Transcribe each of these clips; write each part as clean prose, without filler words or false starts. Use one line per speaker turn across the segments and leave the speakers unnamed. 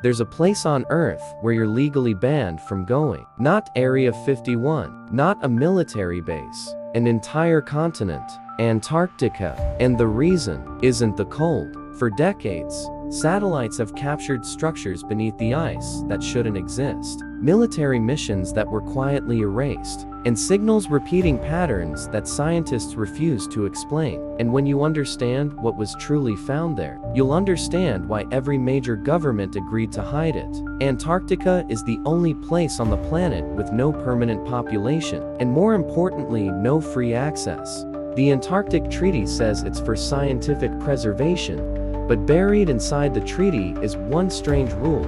There's a place on Earth where you're legally banned from going. Not Area 51, not a military base, an entire continent, Antarctica. And the reason isn't the cold. For decades, satellites have captured structures beneath the ice that shouldn't exist, military missions that were quietly erased, and signals repeating patterns that scientists refuse to explain. And when you understand what was truly found there, you'll understand why every major government agreed to hide it. Antarctica is the only place on the planet with no permanent population, and more importantly, no free access. The Antarctic Treaty says it's for scientific preservation, but buried inside the treaty is one strange rule: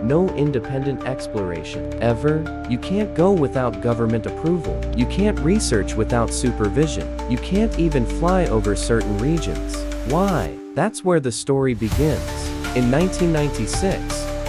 no independent exploration. Ever. You can't go without government approval. You can't research without supervision. You can't even fly over certain regions. Why? That's where the story begins. In 1996,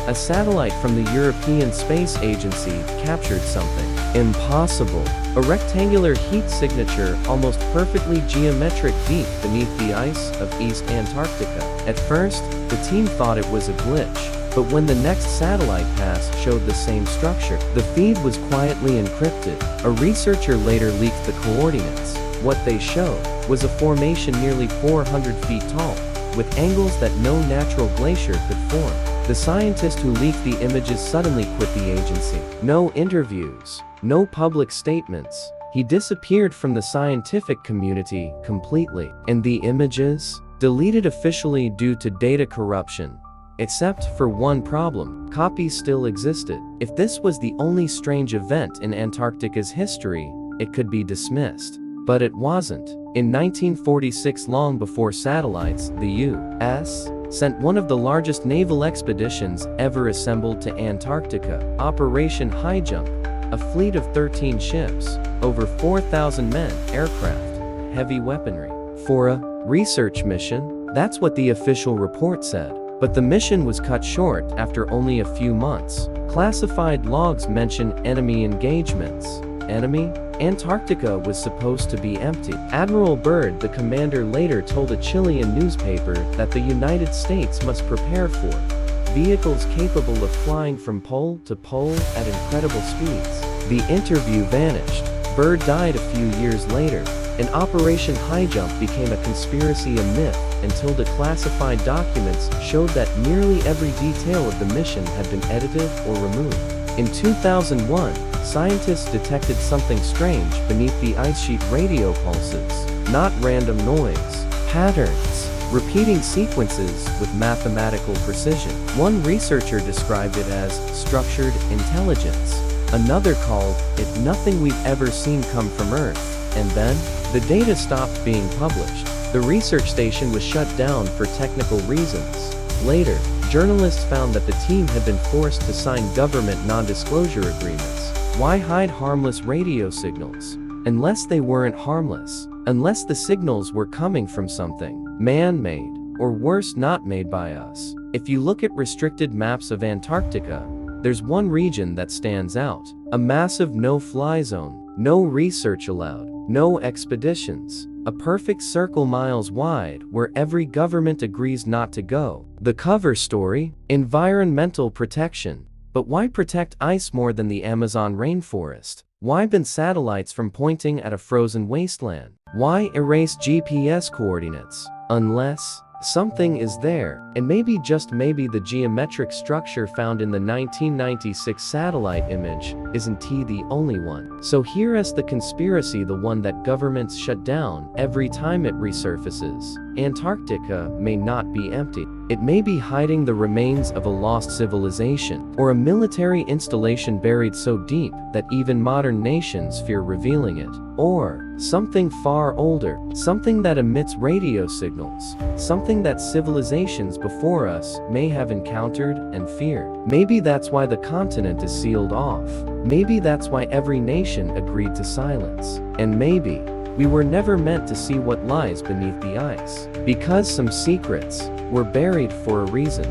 a satellite from the European Space Agency captured something impossible. A rectangular heat signature almost perfectly geometric deep beneath the ice of East Antarctica. At first, the team thought it was a glitch, but when the next satellite pass showed the same structure, the feed was quietly encrypted. A researcher later leaked the coordinates. What they showed was a formation nearly 400 feet tall, with angles that no natural glacier could form. The scientist who leaked the images suddenly quit the agency. No interviews, no public statements. He disappeared from the scientific community completely. And the images? Deleted officially due to data corruption. Except for one problem: copies still existed. If this was the only strange event in Antarctica's history, it could be dismissed. But it wasn't. In 1946, long before satellites, the U.S. sent one of the largest naval expeditions ever assembled to Antarctica, Operation Highjump, a fleet of 13 ships, over 4,000 men, aircraft, heavy weaponry. For a research mission? That's what the official report said. But the mission was cut short after only a few months. Classified logs mention enemy engagements. Enemy? Antarctica was supposed to be empty. Admiral Byrd, the commander, later told a Chilean newspaper that the United States must prepare for vehicles capable of flying from pole to pole at incredible speeds. The interview vanished. Byrd died a few years later, and Operation Highjump became a conspiracy, a myth, until declassified documents showed that nearly every detail of the mission had been edited or removed. In 2001, scientists detected something strange beneath the ice sheet: radio pulses, not random noise, patterns, repeating sequences with mathematical precision. One researcher described it as structured intelligence. Another called it nothing we've ever seen come from Earth. And then, the data stopped being published. The research station was shut down for technical reasons. Later, journalists found that the team had been forced to sign government non-disclosure agreements. Why hide harmless radio signals? Unless they weren't harmless. Unless the signals were coming from something man-made, or worse, not made by us. If you look at restricted maps of Antarctica, there's one region that stands out. A massive no-fly zone. No research allowed. No expeditions. A perfect circle miles wide where every government agrees not to go. The cover story: environmental protection. But why protect ice more than the Amazon rainforest? Why ban satellites from pointing at a frozen wasteland? Why erase GPS coordinates? Unless something is there, and maybe, just maybe, the geometric structure found in the 1996 satellite image isn't the only one. So here is the conspiracy, the one that governments shut down every time it resurfaces. Antarctica may not be empty. It may be hiding the remains of a lost civilization, or a military installation buried so deep that even modern nations fear revealing it. Or something far older, something that emits radio signals, something that civilizations before us may have encountered and feared. Maybe that's why the continent is sealed off. Maybe that's why every nation agreed to silence. And maybe we were never meant to see what lies beneath the ice, because some secrets were buried for a reason.